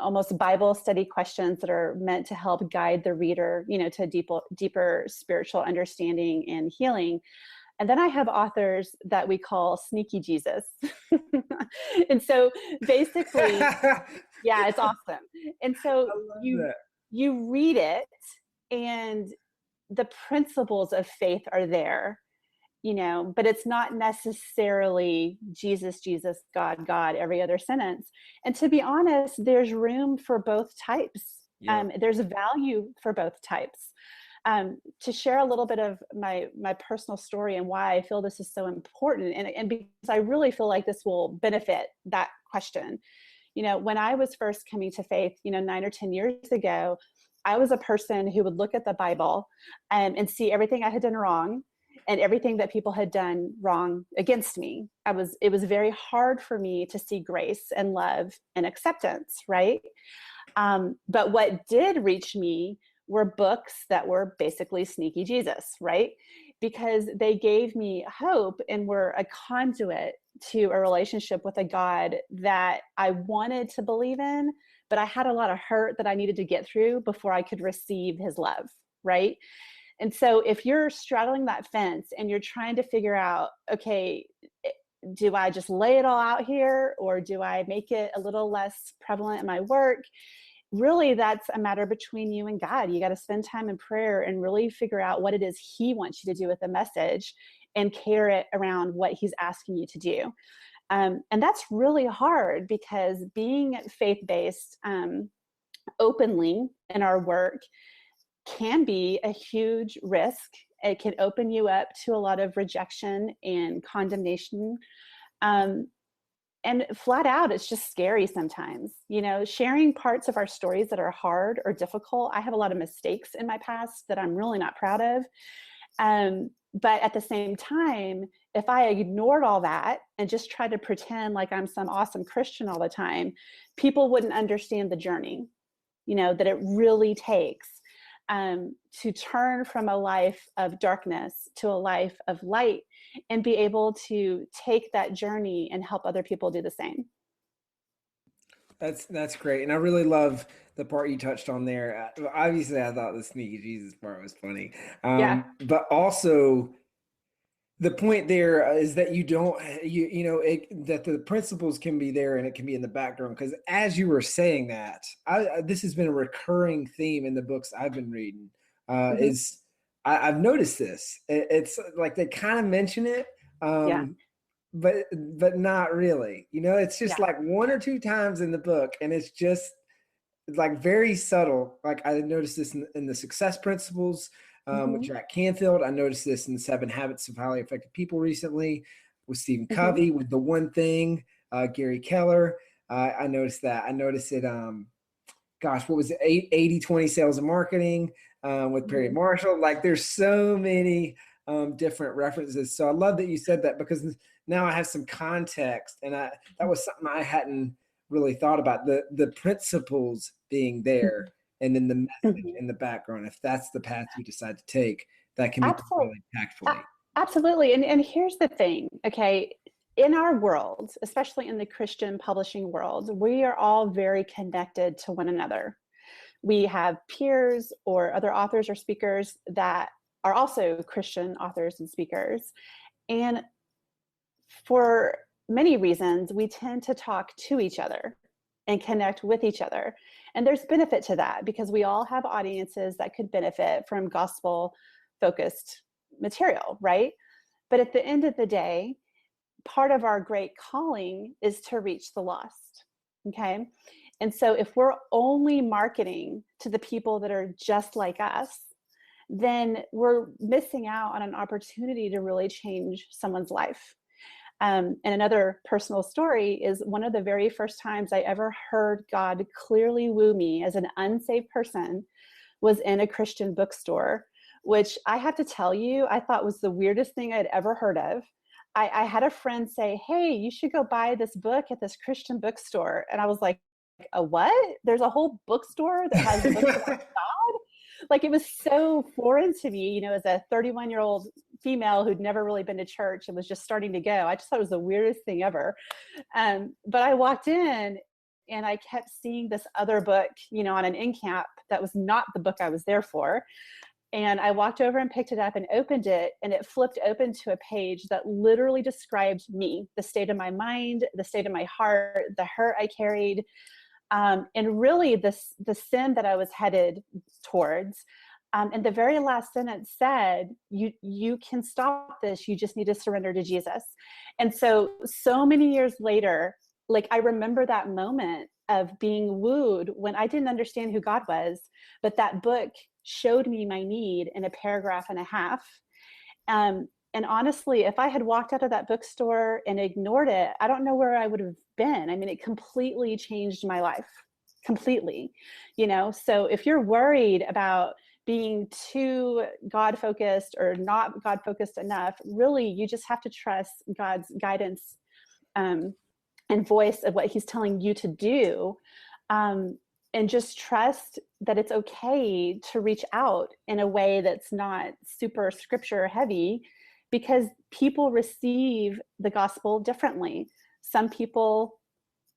Speaker 2: almost Bible study questions that are meant to help guide the reader, to deeper spiritual understanding and healing. And then I have authors that we call sneaky Jesus. And so basically,
Speaker 1: I
Speaker 2: yeah, it's awesome. And so
Speaker 1: love
Speaker 2: you
Speaker 1: that.
Speaker 2: you read it, and the principles of faith are there, but it's not necessarily Jesus, Jesus, God, God, every other sentence. And to be honest, there's room for both types.
Speaker 1: Yeah.
Speaker 2: There's value for both types. To share a little bit of my personal story and why I feel this is so important, and because I really feel like this will benefit that question. When I was first coming to faith, 9 or 10 years ago, I was a person who would look at the Bible and see everything I had done wrong and everything that people had done wrong against me. It was very hard for me to see grace and love and acceptance, right? But what did reach me were books that were basically sneaky Jesus, right? Because they gave me hope and were a conduit to a relationship with a God that I wanted to believe in, but I had a lot of hurt that I needed to get through before I could receive his love, right? And so if you're straddling that fence and you're trying to figure out, okay, do I just lay it all out here, or do I make it a little less prevalent in my work? Really, that's a matter between you and God. You got to spend time in prayer and really figure out what it is he wants you to do with the message and care it around what he's asking you to do. And that's really hard, because being faith-based openly in our work can be a huge risk. It can open you up to a lot of rejection and condemnation. And flat out, it's just scary sometimes. Sharing parts of our stories that are hard or difficult. I have a lot of mistakes in my past that I'm really not proud of. But at the same time, if I ignored all that and just tried to pretend like I'm some awesome Christian all the time, people wouldn't understand the journey, that it really takes to turn from a life of darkness to a life of light, and be able to take that journey and help other people do the same.
Speaker 1: That's great, and I really love the part you touched on there. Obviously, I thought the sneaky Jesus part was funny,
Speaker 2: Yeah.
Speaker 1: but also the point there is that you don't that the principles can be there and it can be in the background. Because as you were saying that, this has been a recurring theme in the books I've been reading.
Speaker 2: Mm-hmm.
Speaker 1: Is I've noticed this. It's like they kind of mention it,
Speaker 2: Yeah.
Speaker 1: but not really. It's just
Speaker 2: Yeah.
Speaker 1: like one or two times in the book, and it's just like very subtle. Like I noticed this in the success principles with
Speaker 2: Mm-hmm.
Speaker 1: Jack Canfield. I noticed this in the 7 Habits of Highly Effective People recently with Stephen
Speaker 2: Mm-hmm.
Speaker 1: Covey with The One Thing, Gary Keller. I noticed that. I noticed it. Gosh, what was it? 80-20 sales and marketing with Perry
Speaker 2: Mm-hmm.
Speaker 1: Marshall. Like there's so many different references. So I love that you said that, because now I have some context, and that was something I hadn't really thought about, the principles being there, and then the message
Speaker 2: Mm-hmm.
Speaker 1: in the background. If that's the path you decide to take, that can be
Speaker 2: Absolutely.
Speaker 1: really impactfully.
Speaker 2: Absolutely. And here's the thing, okay? In our world, especially in the Christian publishing world, we are all very connected to one another. We have peers or other authors or speakers that are also Christian authors and speakers. And for many reasons, we tend to talk to each other and connect with each other. And there's benefit to that, because we all have audiences that could benefit from gospel focused material, right? But at the end of the day, part of our great calling is to reach the lost. Okay. And so if we're only marketing to the people that are just like us, then we're missing out on an opportunity to really change someone's life. And another personal story is one of the very first times I ever heard God clearly woo me as an unsaved person was in a Christian bookstore, which I have to tell you, I thought was the weirdest thing I'd ever heard of. I had a friend say, hey, you should go buy this book at this Christian bookstore. And I was like, a what? There's a whole bookstore that has books about God? Like, it was so foreign to me, as a 31-year-old female who'd never really been to church and was just starting to go. I just thought it was the weirdest thing ever. But I walked in and I kept seeing this other book, on an end cap that was not the book I was there for. And I walked over and picked it up and opened it, and it flipped open to a page that literally described me, the state of my mind, the state of my heart, the hurt I carried, and really the sin that I was headed towards. And the very last sentence said, you can stop this. You just need to surrender to Jesus. And so many years later, like, I remember that moment of being wooed when I didn't understand who God was, but that book showed me my need in a paragraph and a half. And honestly, if I had walked out of that bookstore and ignored it, I don't know where I would have been. I mean, it completely changed my life, completely. So if you're worried about being too God-focused or not God-focused enough, really, you just have to trust God's guidance and voice of what he's telling you to do. And just trust that it's okay to reach out in a way that's not super scripture heavy, because people receive the gospel differently. Some people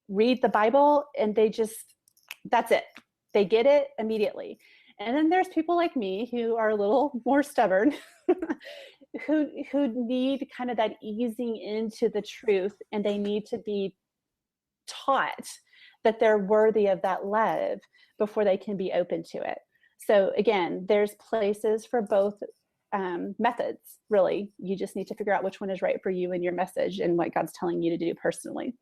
Speaker 2: read the Bible and that's it. They get it immediately. And then there's people like me who are a little more stubborn, who need kind of that easing into the truth, and they need to be taught that they're worthy of that love before they can be open to it. So again, there's places for both methods, really. You just need to figure out which one is right for you and your message and what God's telling you to do personally.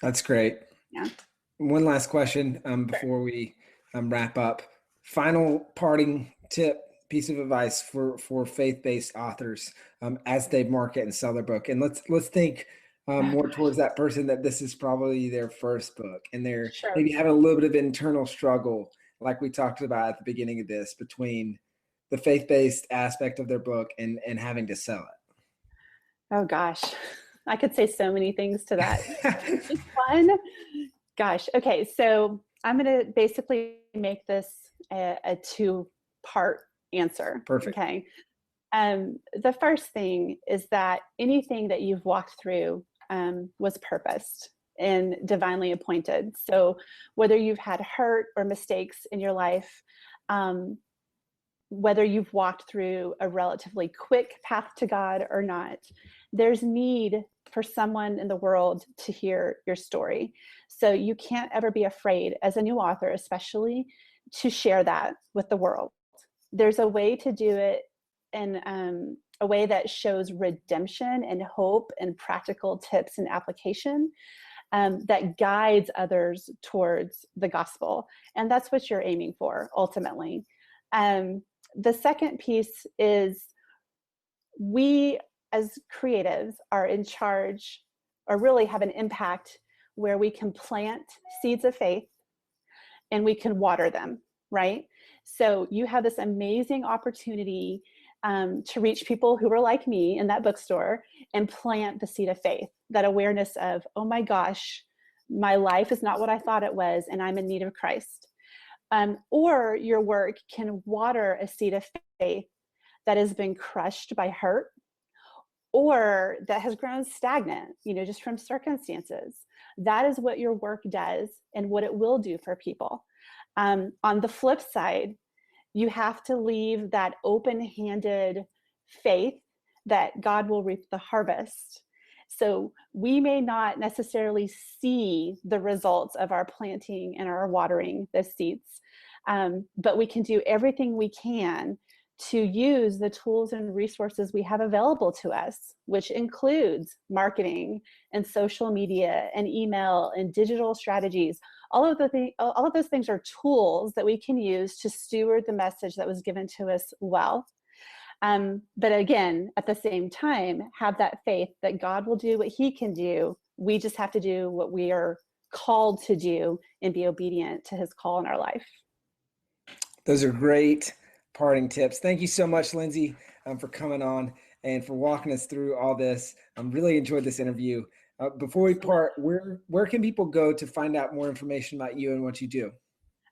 Speaker 1: That's great.
Speaker 2: Yeah.
Speaker 1: One last question before we wrap up. Final parting tip, piece of advice for faith-based authors as they market and sell their book. And let's think more towards that person that this is probably their first book, and they're maybe having a little bit of internal struggle, like we talked about at the beginning of this, between the faith-based aspect of their book and having to sell it.
Speaker 2: Oh gosh, I could say so many things to that. Just one. Gosh. Okay. So I'm going to basically make this a two-part answer.
Speaker 1: Perfect.
Speaker 2: Okay. The first thing is that anything that you've walked through was purposed and divinely appointed. So whether you've had hurt or mistakes in your life, whether you've walked through a relatively quick path to God or not, there's need for someone in the world to hear your story. So you can't ever be afraid, as a new author especially, to share that with the world. There's a way to do it in a way that shows redemption and hope and practical tips and application that guides others towards the gospel. And that's what you're aiming for, ultimately. The second piece is we as creatives are in charge, or really have an impact, where we can plant seeds of faith and we can water them, right? So you have this amazing opportunity to reach people who are like me in that bookstore and plant the seed of faith, that awareness of, oh my gosh, my life is not what I thought it was, and I'm in need of Christ. Or your work can water a seed of faith that has been crushed by hurt, or that has grown stagnant, just from circumstances. That is what your work does and what it will do for people. On the flip side, you have to leave that open-handed faith that God will reap the harvest. So we may not necessarily see the results of our planting and our watering the seeds, but we can do everything we can to use the tools and resources we have available to us, which includes marketing and social media and email and digital strategies. All of those things are tools that we can use to steward the message that was given to us well. But again, at the same time, have that faith that God will do what he can do. We just have to do what we are called to do and be obedient to his call in our life.
Speaker 1: Those are great parting tips. Thank you so much, Lindsey, for coming on and for walking us through all this. Really enjoyed this interview. Before we part, where can people go to find out more information about you and what you do?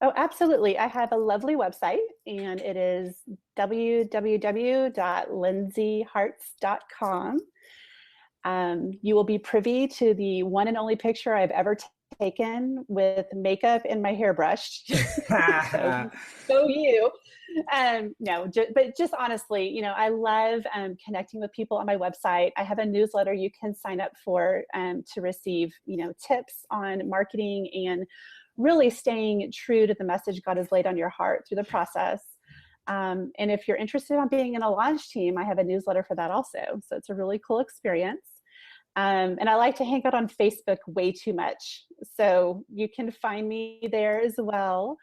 Speaker 2: Oh, absolutely. I have a lovely website, and it is www.lindseyhearts.com. You will be privy to the one and only picture I've ever taken with makeup and my hair brushed. so you. But just honestly, I love connecting with people on my website. I have a newsletter you can sign up for to receive, tips on marketing and really staying true to the message God has laid on your heart through the process. And if you're interested in being in a launch team, I have a newsletter for that also. So it's a really cool experience. And I like to hang out on Facebook way too much. So you can find me there as well.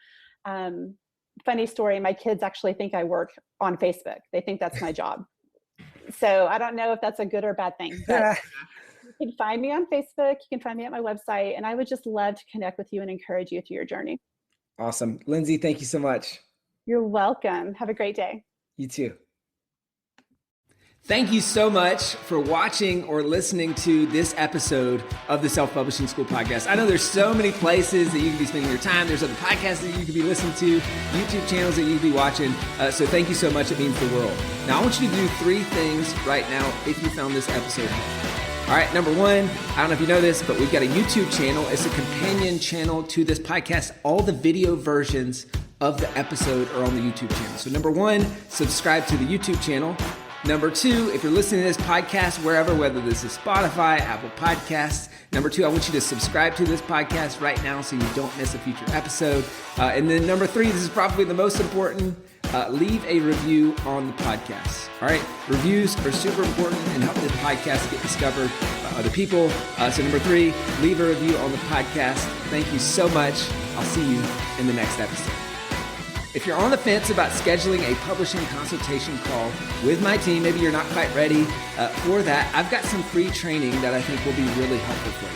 Speaker 2: Funny story, my kids actually think I work on Facebook. They think that's my job. So I don't know if that's a good or bad thing, but you can find me on Facebook. You can find me at my website, and I would just love to connect with you and encourage you through your journey.
Speaker 1: Awesome. Lindsey, thank you so much.
Speaker 2: You're welcome. Have a great day.
Speaker 1: You too. Thank you so much for watching or listening to this episode of the Self-Publishing School podcast. I know there's so many places that you can be spending your time. There's other podcasts that you could be listening to, YouTube channels that you could be watching. So thank you so much. It means the world. Now, I want you to do 3 things right now if you found this episode helpful. All right, number 1, I don't know if you know this, but we've got a YouTube channel. It's a companion channel to this podcast. All the video versions of the episode are on the YouTube channel. So number 1, subscribe to the YouTube channel. Number 2, if you're listening to this podcast wherever, whether this is Spotify, Apple Podcasts, number 2, I want you to subscribe to this podcast right now so you don't miss a future episode. And then number 3, this is probably the most important, leave a review on the podcast. All right, reviews are super important and help the podcast get discovered by other people. So number 3, leave a review on the podcast. Thank you so much. I'll see you in the next episode. If you're on the fence about scheduling a publishing consultation call with my team, maybe you're not quite ready for that, I've got some free training that I think will be really helpful for you.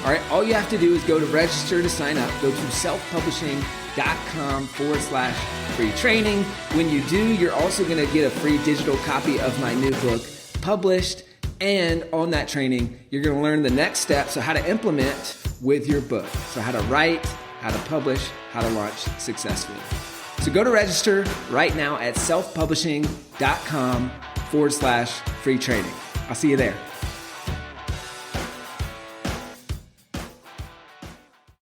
Speaker 1: All right, all you have to do is go to register to sign up. Go to selfpublishing.com/free training. When you do, you're also going to get a free digital copy of my new book, Published. And on that training, you're going to learn the next steps of how to implement with your book. So how to write, how to publish, how to launch successfully. So go to register right now at selfpublishing.com/free training. I'll see you there.